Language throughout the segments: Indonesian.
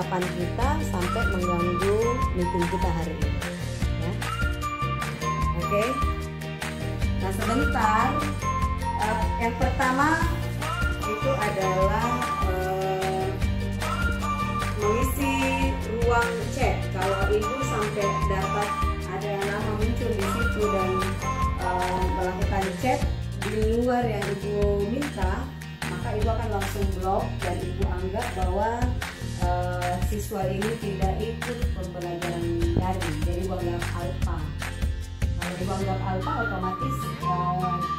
percakapan kita sampai mengganggu meeting kita hari ini. Ya. Oke. Nah sebentar, yang pertama itu adalah mengisi ruang chat. Kalau ibu sampai dapat ada nama muncul di situ dan melakukan chat di luar yang ibu minta, maka ibu akan langsung blok dan ibu anggap bahwa siswa ini tidak ikut pembelajaran daring. Jadi ibu anggap alfa. Kalau ibu anggap alfa, otomatis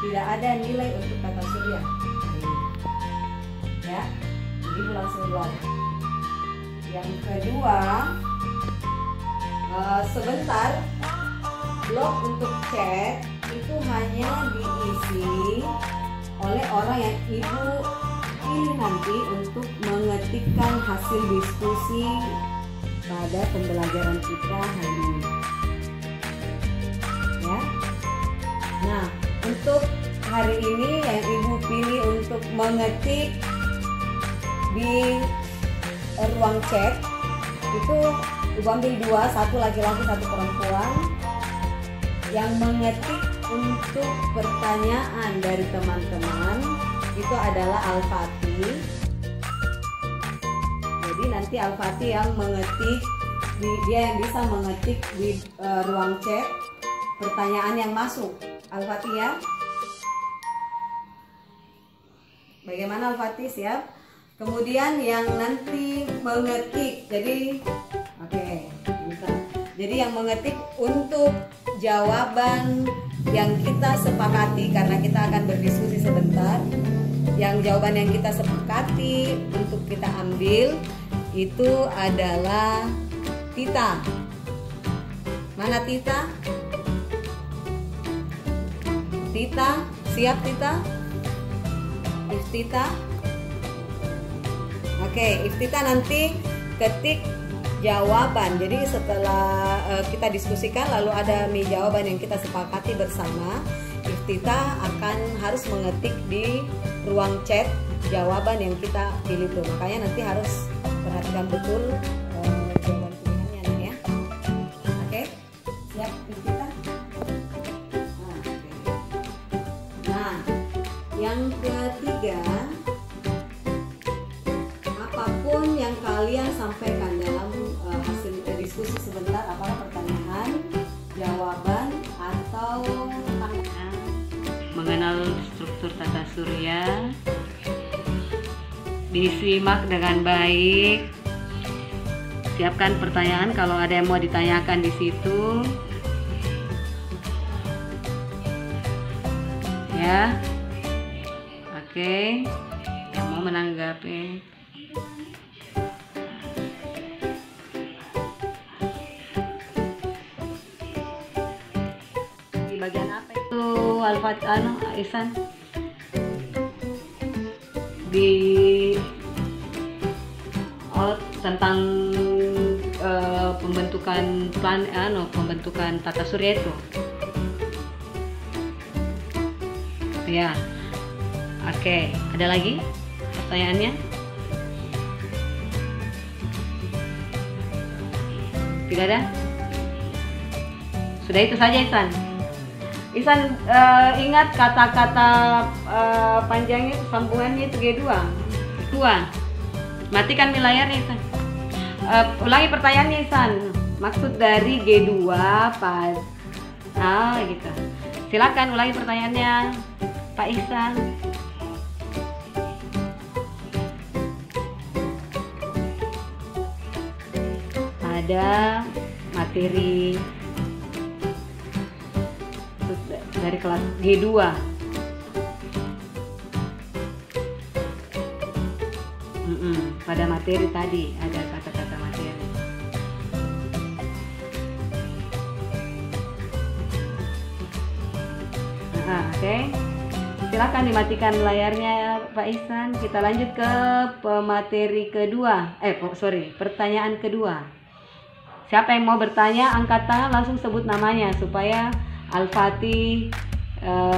tidak ada nilai untuk tata surya. Ya, jadi ibu langsung blok. Yang kedua, sebentar, blok untuk chat itu hanya diisi oleh orang yang ibu pilih nanti untuk mengetikkan hasil diskusi pada pembelajaran kita hari ini. Ya. Nah, untuk hari ini yang ibu pilih untuk mengetik di ruang chat itu ibu ambil dua, satu laki-laki satu perempuan yang mengetik untuk pertanyaan dari teman-teman. Itu adalah Al-Fatih. Jadi nanti Al-Fatih yang mengetik, dia yang bisa mengetik di ruang chat pertanyaan yang masuk. Al-Fatih ya. Bagaimana Al-Fatih, siap? Kemudian yang nanti mengetik, jadi oke, bisa. Jadi yang mengetik untuk jawaban yang kita sepakati, karena kita akan berdiskusi sebentar. Yang jawaban yang kita sepakati untuk kita ambil itu adalah Tita. Mana Tita? Tita, siap Tita? Iftita. Oke, Iftita nanti ketik jawaban. Jadi setelah kita diskusikan lalu ada jawaban yang kita sepakati bersama, Iftita akan harus mengetik di ruang chat jawaban yang kita pilih itu. Makanya nanti harus perhatikan betul jawaban pilihannya nih ya. Oke, siap Iftita? Nah, yang ketiga, apapun yang kalian sampaikan dalam hasil diskusi sebentar, apakah pertanyaan, jawaban, atau mengenal struktur tata surya, disimak dengan baik. Siapkan pertanyaan kalau ada yang mau ditanyakan di situ. Ya. Oke. Yang mau menanggapi. Di bagian apa itu Al-Fatih Ihsan? Di tentang pembentukan pembentukan tata surya itu. Ya. Oke, ada lagi pertanyaannya? Tidak ada? Sudah itu saja Ihsan. Ihsan ingat kata-kata panjangnya, sambungannya itu G2. Matikan layarnya Ihsan. Ulangi pertanyaannya Ihsan. Maksud dari G2 pas gitu. Silakan ulangi pertanyaannya Pak Ihsan. Ada materi dari kelas G2. Pada materi tadi ada kata-kata materi. Oke. Silakan dimatikan layarnya Pak Ihsan. Kita lanjut ke pemateri kedua. Pertanyaan kedua. Siapa yang mau bertanya angkat tangan, langsung sebut namanya supaya Al-Fatih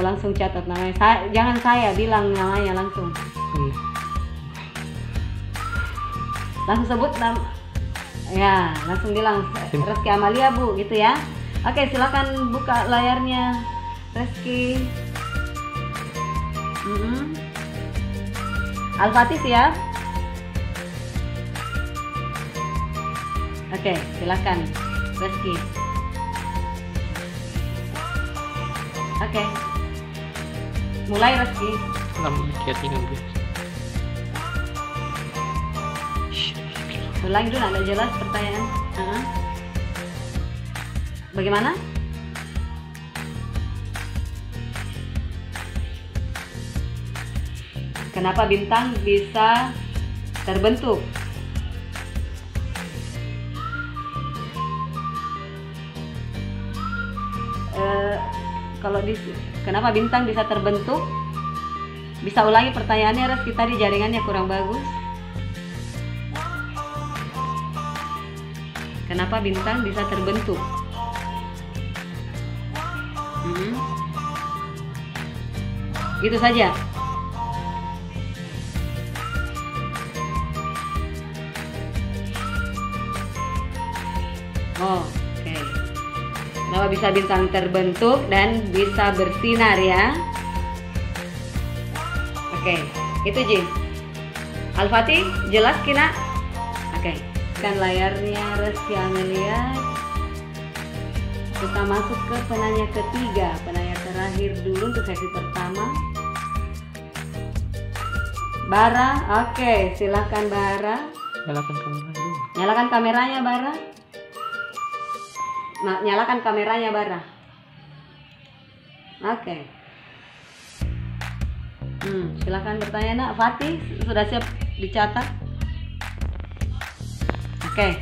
langsung catat namanya. Jangan saya bilang namanya langsung. Langsung sebut Ya, langsung bilang Reski Amalia Bu, gitu ya. Oke, silakan buka layarnya Reski. Al-Fatih siap? Oke, silakan Reski. Oke, mulai Reski. Ulangi dulu, nggak jelas pertanyaan. Bagaimana? Kenapa bintang bisa terbentuk? Kenapa bintang bisa terbentuk? Bisa ulangi pertanyaannya, Reski, tadi jaringannya kurang bagus. Kenapa bintang bisa terbentuk? Gitu saja. Oke. Kenapa bisa bintang terbentuk dan bisa bersinar ya? Oke, itu J. Al-Fatih, jelas Kina? Oke, kan layarnya Reski Amalia. Kita masuk ke penanya ketiga, penanya terakhir dulu untuk sesi pertama. Bara, oke, silakan Bara. Nyalakan kamera dulu. Nyalakan kameranya Bara. Nah, nyalakan kameranya Bara. Oke. Silakan bertanya Nak. Fatih sudah siap dicatat? Oke.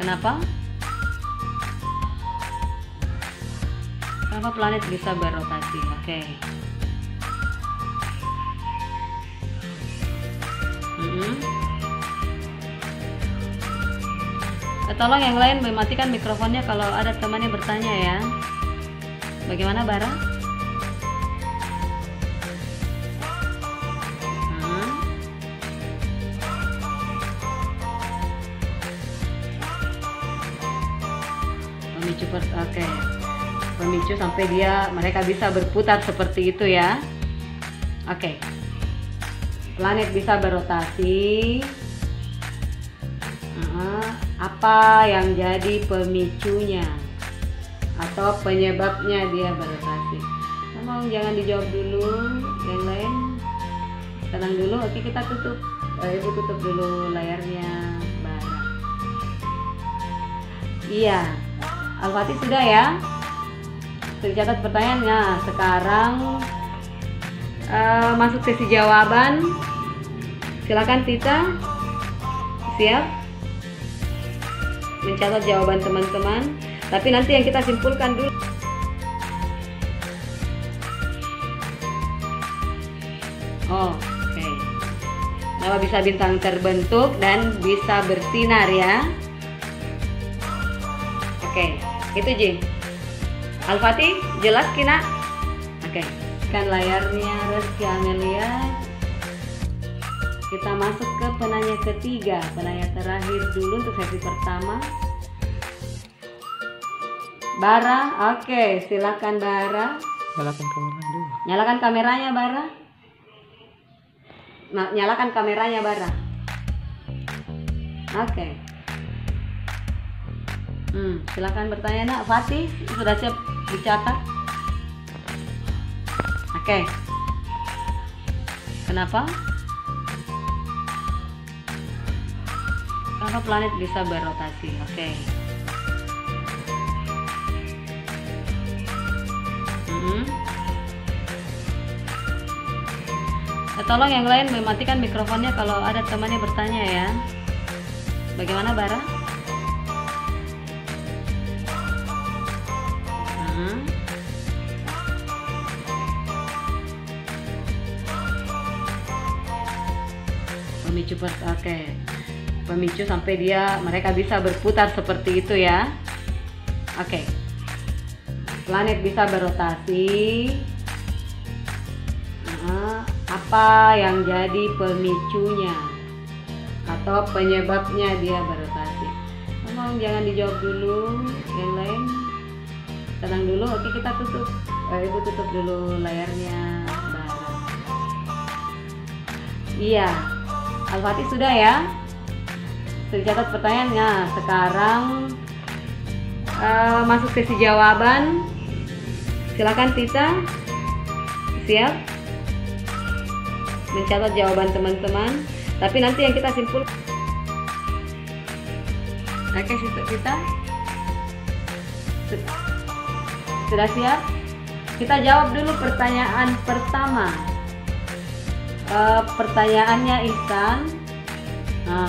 Kenapa? Kenapa planet bisa berotasi? Oke. Tolong yang lain mematikan mikrofonnya kalau ada temannya bertanya ya. Bagaimana Bara? Pemicu oke. Pemicu sampai mereka bisa berputar seperti itu ya. Oke. Planet bisa berotasi. Apa yang jadi pemicunya atau penyebabnya dia berotasi? Tolong jangan dijawab dulu, yang lain tenang dulu. Oke, kita tutup. Ibu tutup dulu layarnya Bara. Iya, Al-Fatih sudah ya. Tercatat pertanyaannya. Sekarang masuk sesi jawaban. Silakan Tita. Siap mencatat jawaban teman-teman, tapi nanti yang kita simpulkan dulu. Oke. Kenapa bisa bintang terbentuk dan bisa bersinar ya? Oke, itu J. Al-Fatih, jelas Kina? Oke, kan layarnya Reski Amalia. Kita masuk ke penanya ketiga, penanya terakhir dulu untuk sesi pertama. Bara, oke, silakan Bara. Nyalakan kamera dulu. Nyalakan kameranya Bara. Nah, nyalakan kameranya Bara. Oke. Silakan bertanya Nak. Fatih sudah siap dicatat? Oke. Kenapa? Kenapa planet bisa berotasi? Oke. Tolong yang lain mematikan mikrofonnya kalau ada temannya bertanya ya. Bagaimana Bara? Pemicu oke. Pemicu sampai mereka bisa berputar seperti itu ya. Oke. Planet bisa berotasi. Apa yang jadi pemicunya atau penyebabnya dia berotasi. Ngomong jangan dijawab dulu, yang lain tenang dulu. Oke, kita tutup. Ibu tutup dulu layarnya. Iya, Al-Fatih sudah ya. Sudah catat pertanyaannya. Sekarang masuk sesi jawaban. Silakan Tita. Siap? Mencatat jawaban teman-teman. Tapi nanti yang kita simpul. Oke, Tita. Sudah siap? Kita jawab dulu pertanyaan pertama. Pertanyaannya Ihsan. Nah,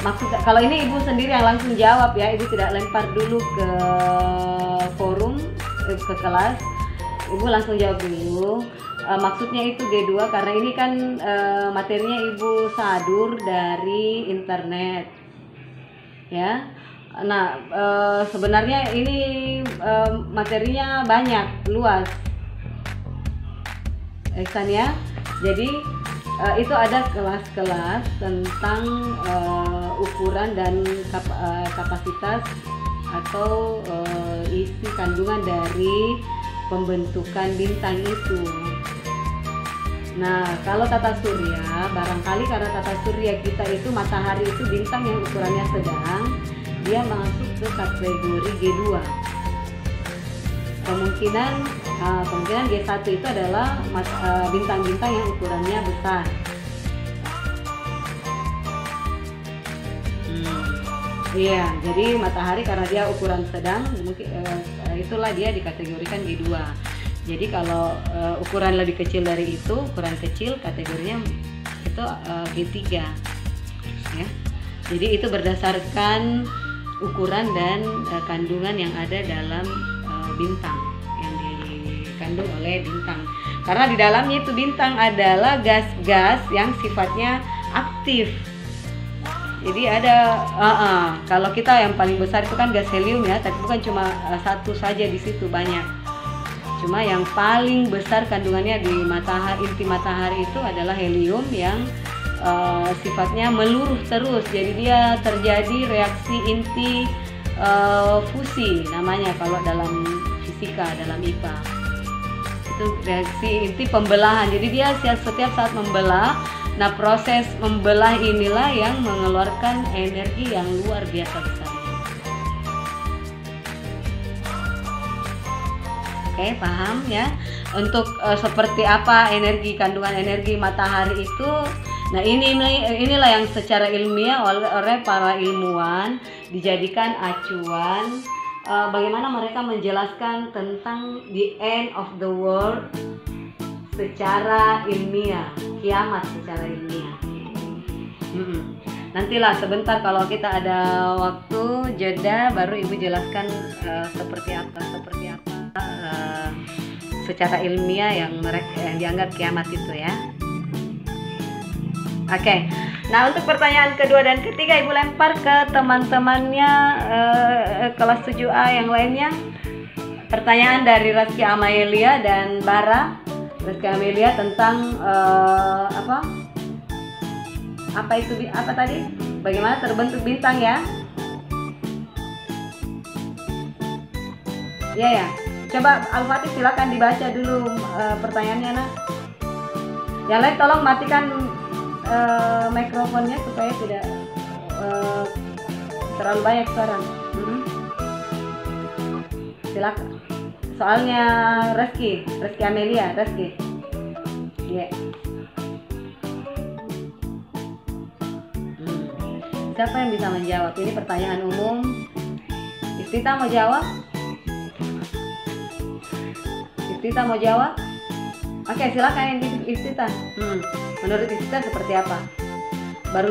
maksud kalau ini ibu sendiri yang langsung jawab ya, ibu tidak lempar dulu ke forum, ke kelas. Ibu langsung jawab dulu. Maksudnya itu G2 karena ini kan materinya ibu sadur dari internet ya. Nah, sebenarnya ini materinya banyak, luas Ihsan ya. Jadi itu ada kelas-kelas tentang ukuran dan kapasitas atau isi kandungan dari pembentukan bintang itu. Nah, kalau tata surya, barangkali karena tata surya kita itu matahari itu bintang yang ukurannya sedang, dia masuk ke kategori G2. Kemungkinan G1 itu adalah bintang-bintang yang ukurannya besar. Iya, jadi matahari karena dia ukuran sedang, mungkin itulah dia dikategorikan G2. Jadi kalau ukuran lebih kecil dari itu, ukuran kecil kategorinya itu G3. Ya. Jadi itu berdasarkan ukuran dan kandungan yang ada dalam bintang, yang dikandung oleh bintang. Karena di dalamnya itu bintang adalah gas-gas yang sifatnya aktif. Jadi ada kalau kita yang paling besar itu kan gas helium ya, tapi bukan cuma satu saja, di situ banyak. Cuma yang paling besar kandungannya di matahari, inti matahari itu adalah helium yang sifatnya meluruh terus. Jadi dia terjadi reaksi inti fusi namanya kalau dalam fisika, dalam IPA. Itu reaksi inti pembelahan. Jadi dia setiap saat membelah. Nah, proses membelah inilah yang mengeluarkan energi yang luar biasa besar. Oke, paham ya? Untuk seperti apa energi, kandungan energi matahari itu. Nah, inilah yang secara ilmiah oleh para ilmuwan dijadikan acuan bagaimana mereka menjelaskan tentang the end of the world secara ilmiah, kiamat secara ilmiah. Nantilah sebentar kalau kita ada waktu jeda baru ibu jelaskan seperti apa secara ilmiah yang dianggap kiamat itu ya. Oke. Nah, untuk pertanyaan kedua dan ketiga ibu lempar ke teman-temannya kelas 7A yang lainnya. Pertanyaan dari Rizky Amelia dan Bara. Rizky Amelia tentang apa tadi? Bagaimana terbentuk bintang ya? Iya ya. Coba Al-Fatih silakan dibaca dulu pertanyaannya, Nak. Yang lain tolong matikan mikrofonnya supaya tidak terlalu banyak suara. Silakan. Soalnya Rizky Amelia, Rizky. Yeah. Siapa yang bisa menjawab? Ini pertanyaan umum. Istita mau jawab? Istita mau jawab? Oke, silakan Istita. Menurut Istita seperti apa? Baru.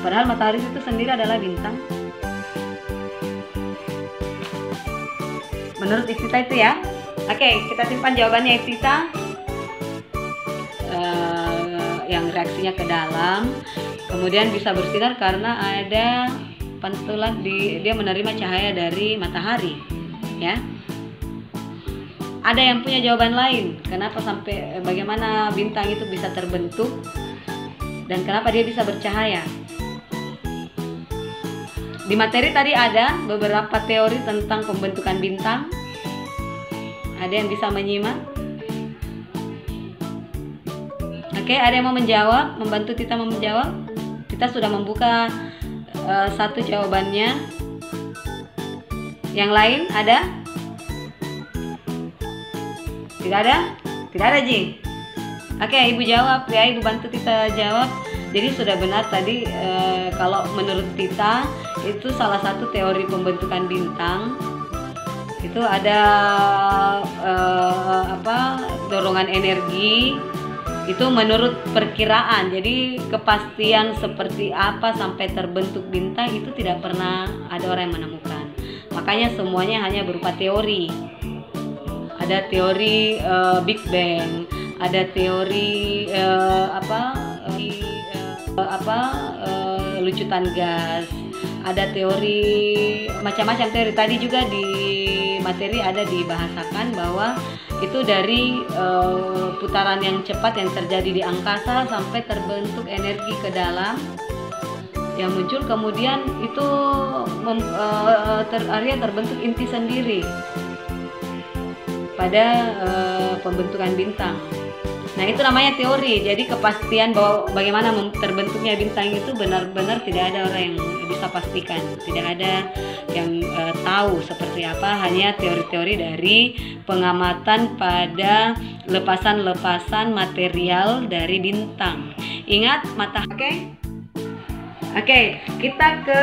Padahal matahari itu sendiri adalah bintang. Menurut Istita itu ya. Oke, kita simpan jawabannya Istita. Yang reaksinya ke dalam. Kemudian bisa bersinar karena ada pantulan dia menerima cahaya dari matahari, ya. Ada yang punya jawaban lain, kenapa sampai bagaimana bintang itu bisa terbentuk dan kenapa dia bisa bercahaya? Di materi tadi ada beberapa teori tentang pembentukan bintang. Ada yang bisa menyimak? Oke, ada yang mau menjawab, membantu Tita menjawab? Kita sudah membuka satu jawabannya. Yang lain ada? Tidak ada? Tidak ada, Ji. Oke, Ibu jawab ya, Ibu bantu Tita jawab. Jadi sudah benar tadi, kalau menurut Tita itu salah satu teori pembentukan bintang itu ada dorongan energi itu menurut perkiraan. Jadi kepastian seperti apa sampai terbentuk bintang itu tidak pernah ada orang yang menemukan. Makanya semuanya hanya berupa teori. Ada teori Big Bang, ada teori lucutan gas, ada teori macam-macam teori. Tadi juga di materi ada dibahasakan bahwa itu dari putaran yang cepat yang terjadi di angkasa sampai terbentuk energi ke dalam yang muncul, kemudian itu terbentuk inti sendiri pada pembentukan bintang. Nah, itu namanya teori. Jadi kepastian bahwa bagaimana terbentuknya bintang itu benar-benar tidak ada orang yang bisa pastikan. Tidak ada yang tahu seperti apa, hanya teori-teori dari pengamatan pada lepasan-lepasan material dari bintang. Ingat matahari. Oke, kita ke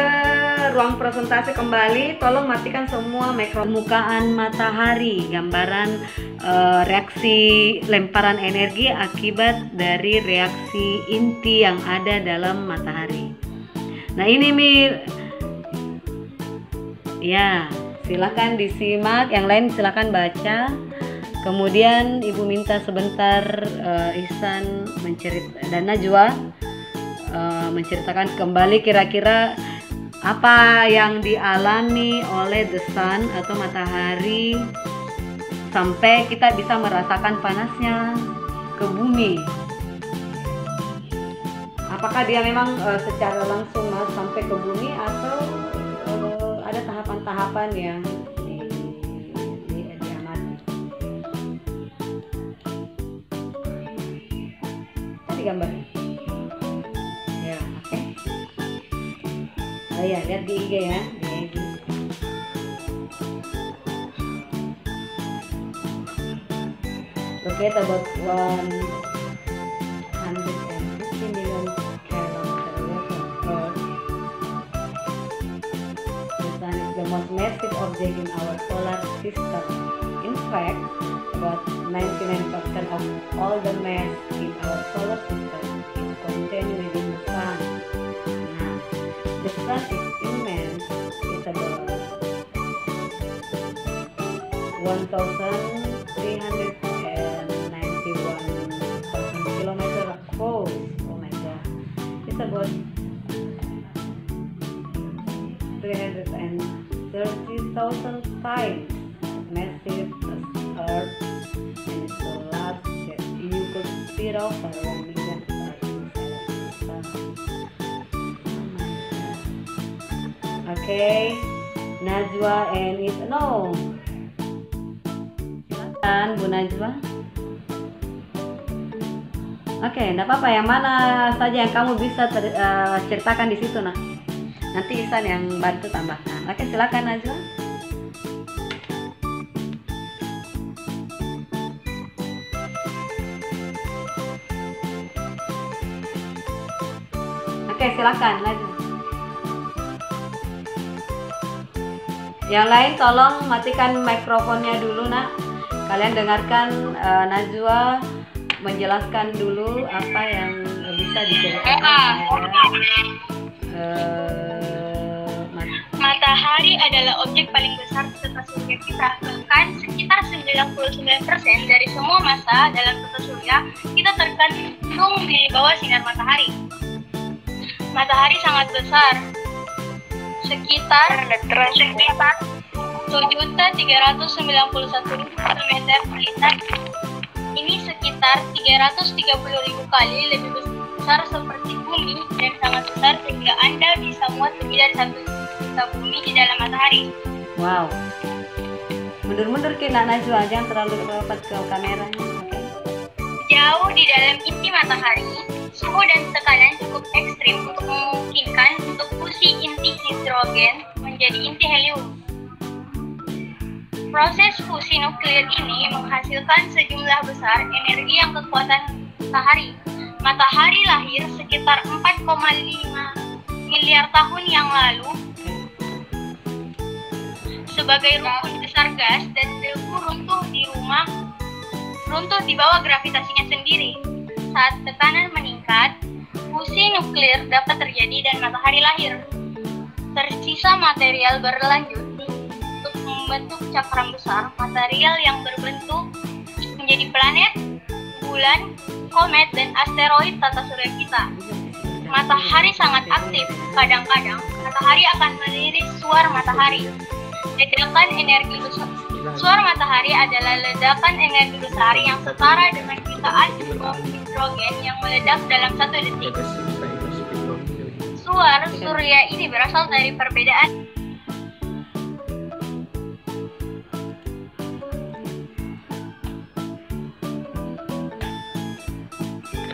ruang presentasi kembali. Tolong matikan semua permukaan matahari. Gambaran reaksi lemparan energi akibat dari reaksi inti yang ada dalam matahari. Nah, ini Mir. Ya, silakan disimak. Yang lain silakan baca. Kemudian Ibu minta sebentar Ihsan dan Najwa menceritakan kembali kira-kira apa yang dialami oleh the sun atau matahari sampai kita bisa merasakan panasnya ke bumi. Apakah dia memang secara langsung sampai ke bumi atau ada tahapan-tahapan yang diamati? Tadi gambarnya. Oh ya, lihat di IG ya, di IG. Located about 150 million kilometers away from Earth. The sun is the most massive object in our solar system. In fact, about 99% of all the mass in our solar system is contained within the sun. The sun is immense. It's about 1,391,000 kilometers across. Oh my god. It's about 330,000 times massive as Earth, and it's so large that you could fit over 1 million Earth inside the sun. Okay, Najwa and it no. Silakan Bu Najwa. Oke, enggak apa-apa, yang mana saja yang kamu bisa ceritakan di situ, nah. Nanti Ihsan yang bantu tambahkan. Oke, silakan Najwa. Oke, silakan Najwa. Yang lain tolong matikan mikrofonnya dulu, nak. Kalian dengarkan Najwa menjelaskan dulu apa yang bisa diceritakan. Matahari adalah objek paling besar di tata surya kita. Bahkan sekitar 99% dari semua massa dalam tata surya kita terkandung di bawah sinar matahari. Matahari sangat besar, sekitar 7.391.000 km per. Ini sekitar 330.000 kali lebih besar seperti bumi dan sangat besar sehingga Anda bisa muat lebih dari 1 juta bumi di dalam matahari. Wow. Mundur-mundur ke nak Najwa, jangan terlalu rapat ke kameranya. Oke. Jauh di dalam inti matahari, suhu dan tekanan cukup ekstrim untuk memungkinkan untuk fusi inti hidrogen menjadi inti helium. Proses fusi nuklir ini menghasilkan sejumlah besar energi yang kekuatan matahari. Matahari lahir sekitar 4,5 miliar tahun yang lalu sebagai rukun besar gas dan debu runtuh di bawah gravitasinya sendiri. Saat tekanan meningkat, fusi nuklir dapat terjadi dan matahari lahir. Tersisa material berlanjut untuk membentuk cakram besar, material yang berbentuk menjadi planet, bulan, komet, dan asteroid tata surya kita. Matahari sangat aktif. Kadang-kadang matahari akan meliris suar matahari. Ledakan energi besar. Suar matahari adalah ledakan energi besar yang setara dengan jutaan bom hidrogen yang meledak dalam 1 detik. Suar surya ini berasal dari perbedaan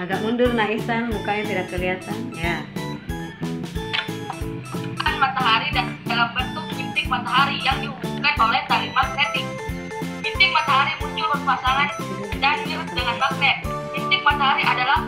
Agak mundur nak Ihsan, mukanya tidak kelihatan. Ya. Matahari dan dalam bentuk bintik matahari yang dihubungkan oleh tali magnetik. Bintik matahari muncul berpasangan dan mirip dengan magnet. Bintik matahari adalah